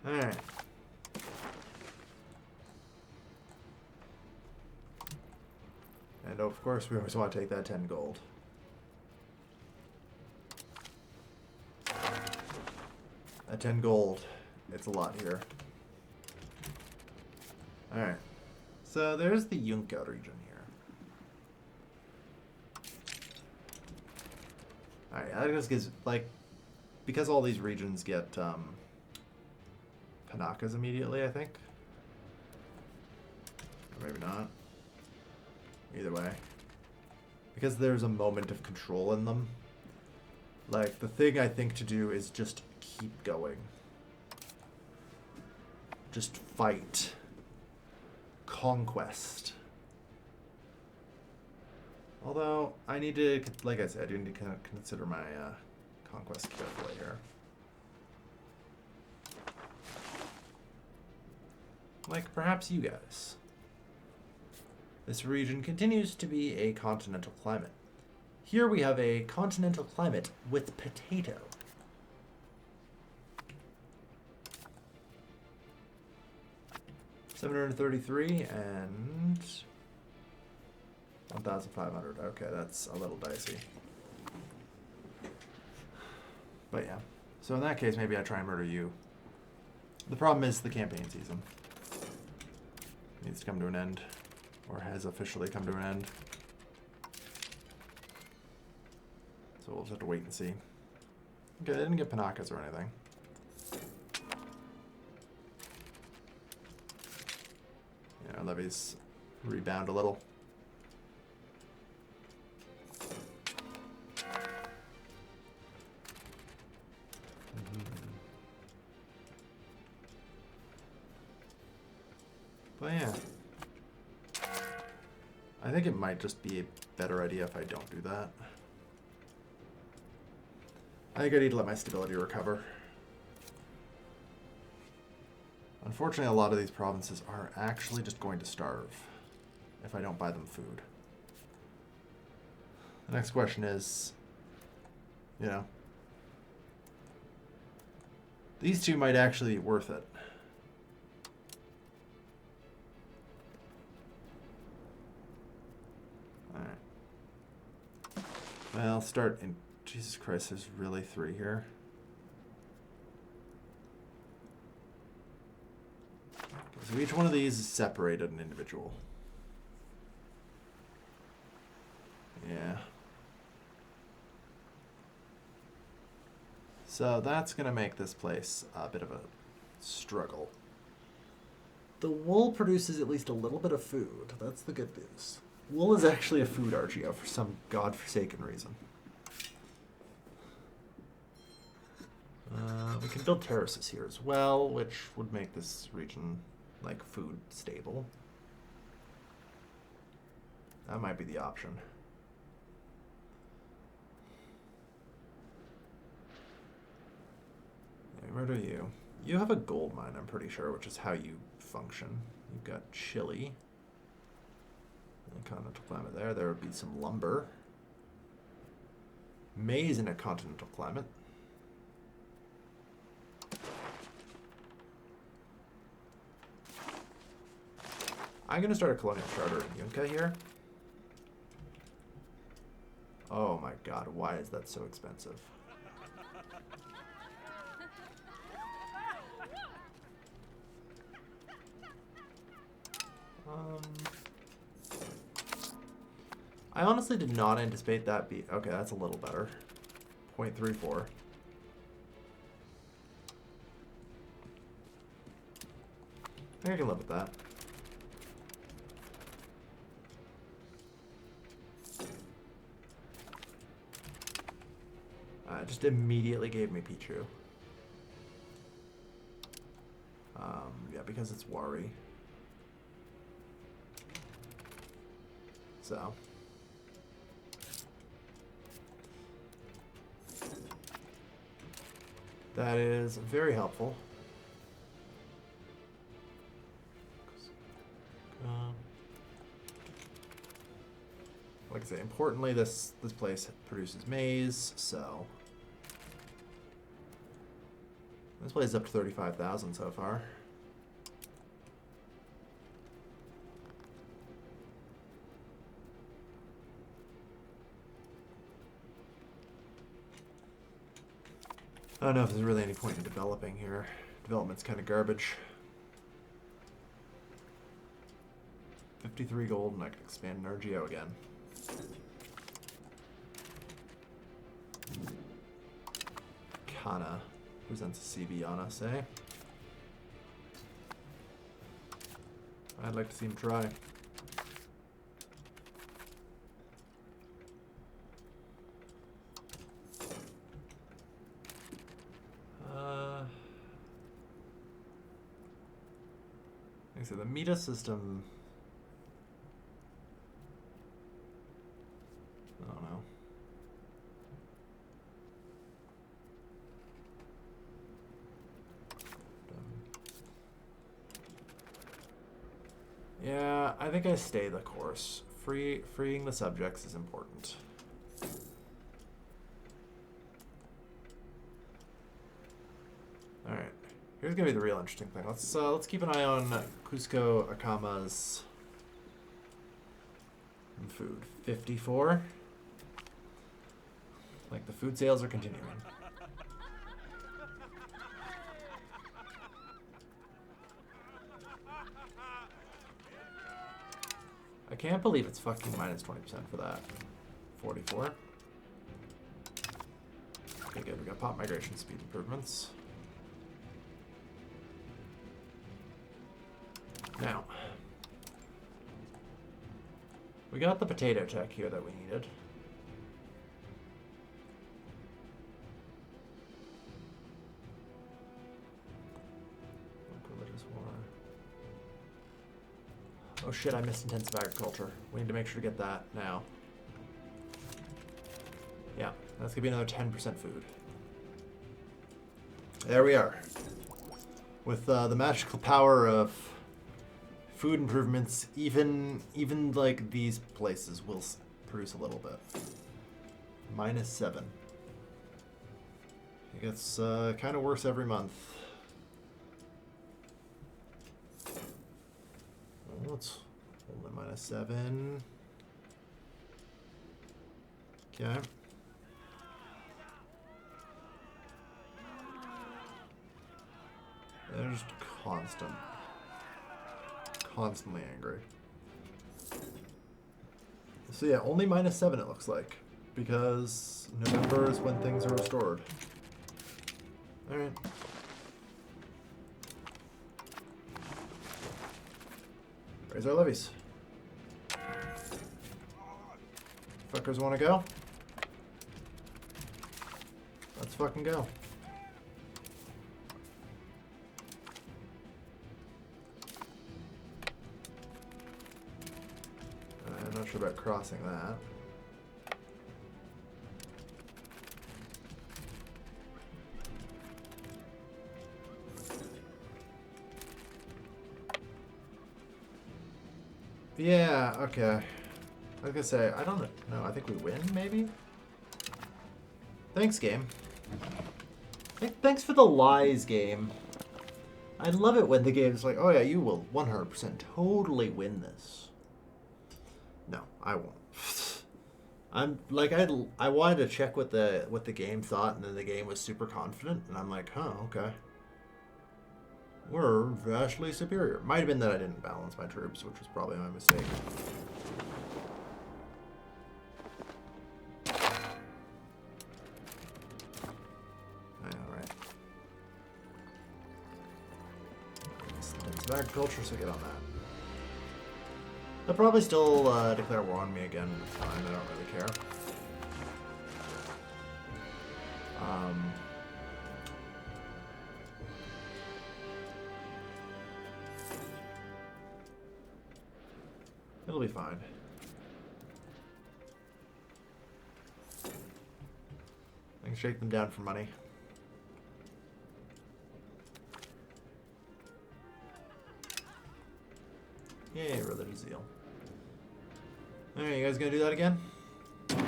Alright. And of course, we always want to take that 10 gold. At 10 gold, it's a lot here. Alright. So there's the Yunka region here. Alright, that just gives, like, because all these regions get Panakas immediately, I think. Or maybe not. Either way. Because there's a moment of control in them. Like, the thing I think to do is just keep going. Just fight. Conquest. Although, I need to, like I said, I do need to consider my conquest carefully here. Like, perhaps you guys. This region continues to be a continental climate. Here we have a continental climate with potato. $733 and 1,500. Okay, that's a little dicey. But yeah. So in that case, maybe I try and murder you. The problem is the campaign season needs to come to an end. Or has officially come to an end. So we'll just have to wait and see. Okay, they didn't get Panakas or anything. Yeah, our levies rebound a little. But yeah. I think it might just be a better idea if I don't do that. I think I need to let my stability recover. Unfortunately, a lot of these provinces are actually just going to starve if I don't buy them food. The next question is, you know, these two might actually be worth it. Alright. Well, start in... Jesus Christ, there's really 3 here. So each one of these is separated an individual. Yeah. So that's going to make this place a bit of a struggle. The wool produces at least a little bit of food. That's the good news. Wool is actually a food RGO for some godforsaken reason. We can build terraces here as well, which would make this region, like, food stable. That might be the option. Where do you? You have a gold mine, I'm pretty sure, which is how you function. You've got Chile. And continental climate there. There would be some lumber. Maize in a continental climate. I'm going to start a colonial charter in Yunka here. Oh my god, why is that so expensive? I honestly did not anticipate that be... Okay, that's a little better. 0.34. I think I can live with that. It just immediately gave me Pichu. Yeah, because it's Wari. So. That is very helpful. Like I say, importantly, this place produces maize, so this place is up to 35,000 so far. I don't know if there's really any point in developing here. Development's kind of garbage. 53 gold, and I can expand Energeo again. Kana presents a CB on us, eh? I'd like to see him try. Like I said, the meta system. I don't know. Yeah, I think I stay the course. Freeing the subjects is important. All right, here's gonna be the real interesting thing. Let's keep an eye on Cusco Akama's food. 54. Like the food sales are continuing. I can't believe it's fucking minus 20% for that. 44. Okay, good. We got pop migration speed improvements. Now, we got the potato tech here that we needed. Religious war. Oh shit, I missed intensive agriculture. We need to make sure to get that now. Yeah, that's gonna be another 10% food. There we are. With the magical power of food improvements, even like these places will produce a little bit. Minus 7. It gets kind of worse every month. Let's only minus 7. Okay. They're just constantly angry. So yeah, only minus 7 it looks like, because November is when things are restored. All right. Raise our levies. Fuckers want to go? Let's fucking go. I'm not sure about crossing that. Yeah, okay. I was gonna say, I don't know. I think we win, maybe? Thanks, game. Thanks for the lies, game. I love it when the game's like, oh yeah, you will 100% totally win this. No, I won't. I'm like, I wanted to check what the game thought, and then the game was super confident, and I'm like, huh, okay. We're vastly superior. Might have been that I didn't balance my troops, which was probably my mistake. Alright. Intensive agriculture, so get on that. They'll probably still declare war on me again. It's fine, I don't really care. It'll be fine. I can shake them down for money. Yay, religious zeal. Alright, you guys gonna do that again? Heck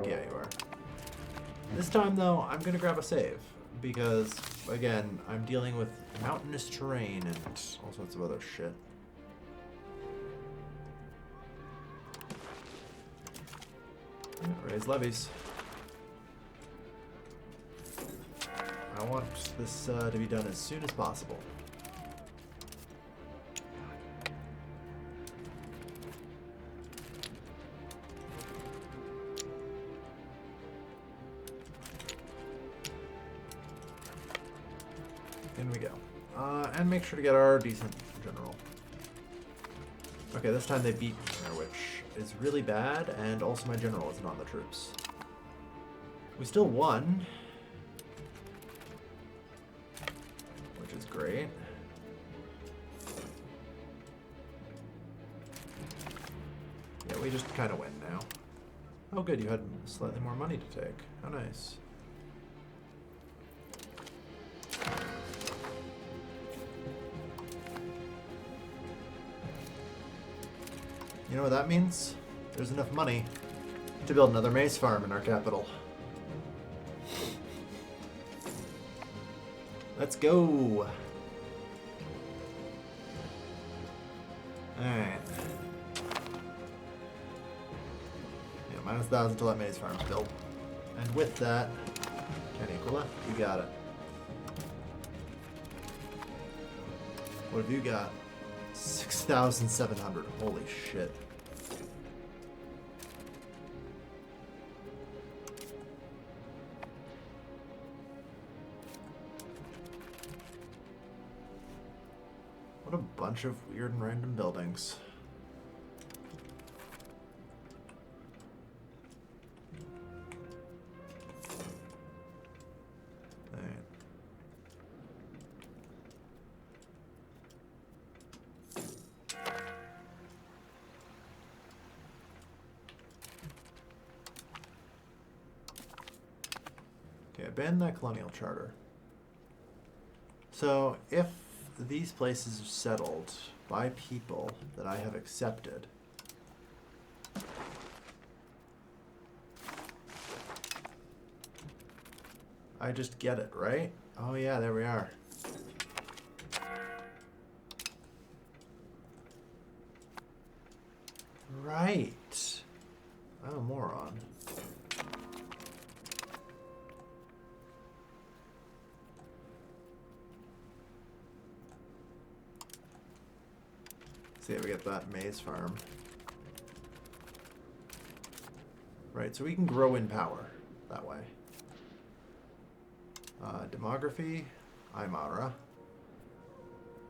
yeah, you are. This time, though, I'm gonna grab a save. Because, again, I'm dealing with mountainous terrain and all sorts of other shit. Raise levies. I want this to be done as soon as possible. In we go. And make sure to get our decent general. Okay, this time they beat me there, which is really bad, and also my general isn't on the troops. We still won, which is great. Yeah, we just kind of win now. Oh good, you had slightly more money to take. How nice. You know what that means? There's enough money to build another maize farm in our capital. Let's go! Alright. Yeah, minus 1,000 till that maize farm's built. And with that, Canicola, you got it. What have you got? 6,700. Holy shit. What a bunch of weird and random buildings. Okay, abandon that colonial charter. So, if these places are settled by people that I have accepted, I just get it, right? Oh yeah, there we are. Right. I'm a moron. See if we get that maize farm. Right, so we can grow in power that way. Demography, Aymara.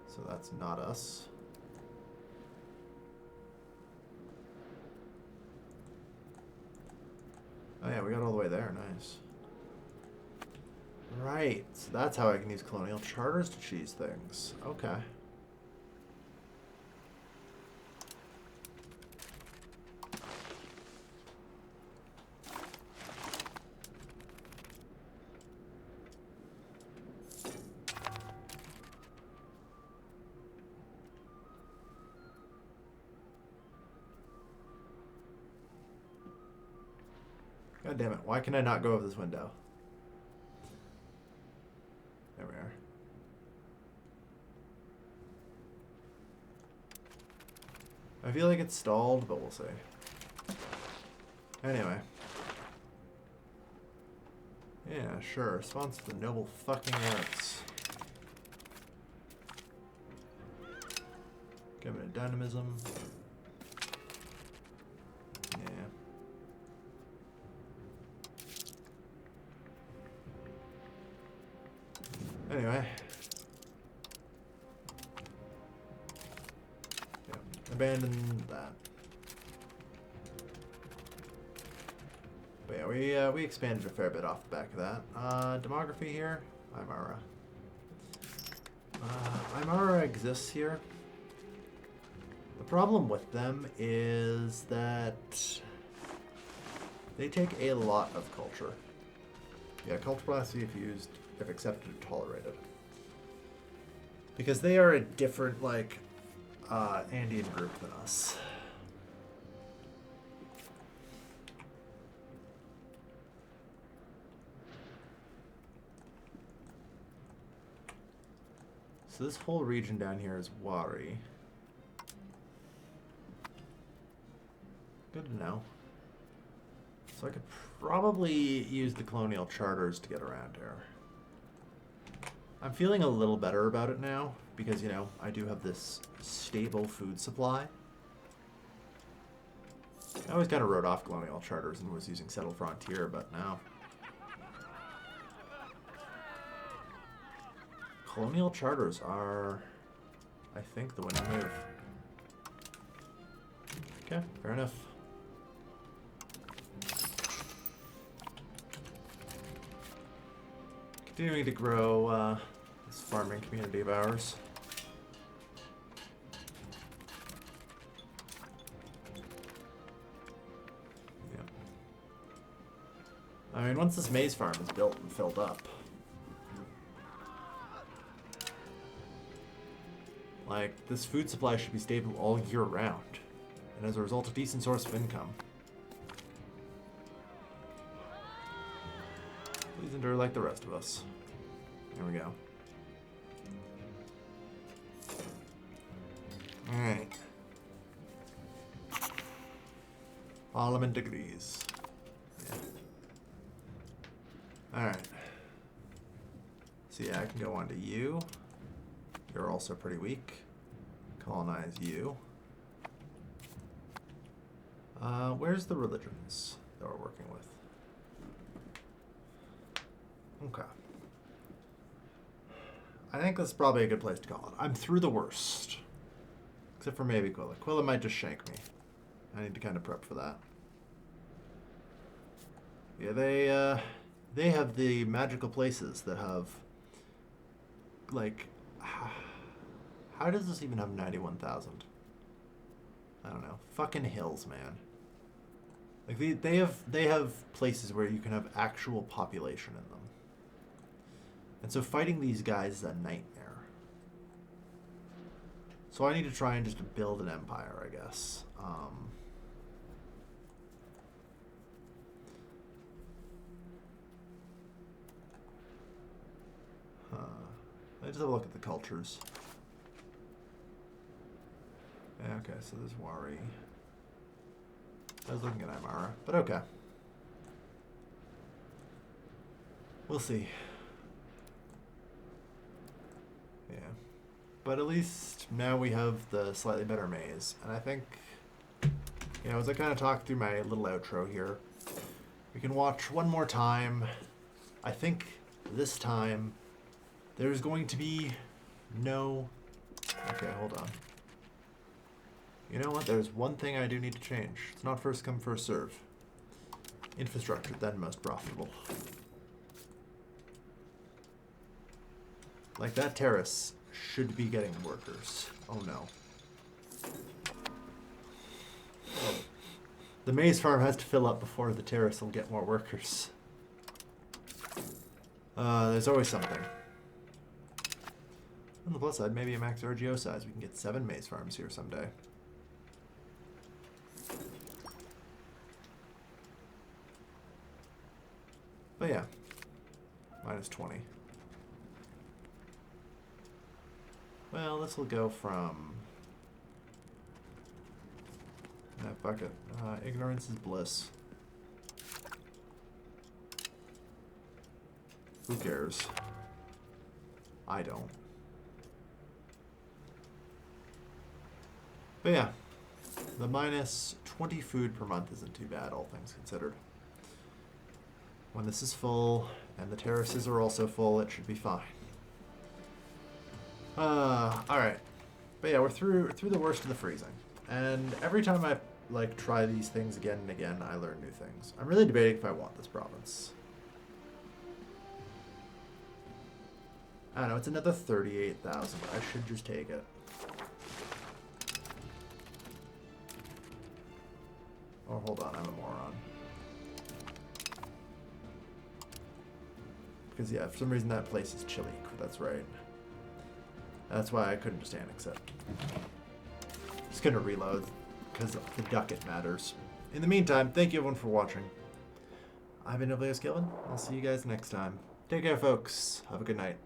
So that's not us. Oh yeah, we got all the way there, nice. Right, so that's how I can use colonial charters to cheese things. Okay. God damn it, why can I not go over this window? There we are. I feel like it's stalled, but we'll see. Anyway. Yeah, sure. Response to the noble fucking arts. Give it a dynamism. Yeah. Anyway. Yeah, abandon that. But yeah, we expanded a fair bit off the back of that. Demography here, Aymara. Aymara exists here. The problem with them is that they take a lot of culture. Yeah, culture blasphemy if used, if accepted or tolerated. Because they are a different, like, Andean group than us. So this whole region down here is Wari. Good to know. So I could probably use the colonial charters to get around here. I'm feeling a little better about it now because, you know, I do have this stable food supply. I always kind of wrote off colonial charters and was using Settled Frontier, but now Colonial charters are, I think, the winning move. Okay, fair enough. Continuing to grow this farming community of ours. Yeah. I mean, once this maize farm is built and filled up, like, this food supply should be stable all year round, and as a result, a decent source of income. Please endure like the rest of us. There we go. Alright. Parliament agrees. Yeah. Alright. So yeah, I can go on to you. You're also pretty weak. Colonize you. Where's the religions that we're working with? Okay. I think that's probably a good place to call it. I'm through the worst. Except for maybe Quilla. Quilla might just shank me. I need to kind of prep for that. Yeah, they have the magical places that have, like, how does this even have 91,000? I don't know. Fucking hills, man. Like, they have places where you can have actual population in them. And so fighting these guys is a nightmare. So I need to try and just build an empire, I guess. Let's have a look at the cultures. Yeah, okay, so there's Wari. I was looking at Aymara, but okay. We'll see. Yeah. But at least now we have the slightly better maze. And I think, you know, as I kind of talk through my little outro here, we can watch one more time. I think this time there's going to be no... Okay, hold on. You know what? There's one thing I do need to change. It's not first come, first serve. Infrastructure, then most profitable. Like, that terrace should be getting workers. Oh no. The maize farm has to fill up before the terrace will get more workers. There's always something. On the plus side, maybe a max RGO size. We can get 7 maize farms here someday. But yeah, minus 20. Well, this will go from that bucket. Ignorance is bliss. Who cares? I don't. But yeah, the minus 20 food per month isn't too bad, all things considered. When this is full, and the terraces are also full, it should be fine. Alright. But yeah, we're through the worst of the freezing. And every time I, like, try these things again and again, I learn new things. I'm really debating if I want this province. I don't know, it's another 38,000. I should just take it. Oh, hold on, I'm a moron. Because, yeah, for some reason that place is chilly. That's right. That's why I couldn't just annex it. Just gonna reload, because the ducat matters. In the meantime, thank you everyone for watching. I've been WS Gilvin. I'll see you guys next time. Take care, folks. Have a good night.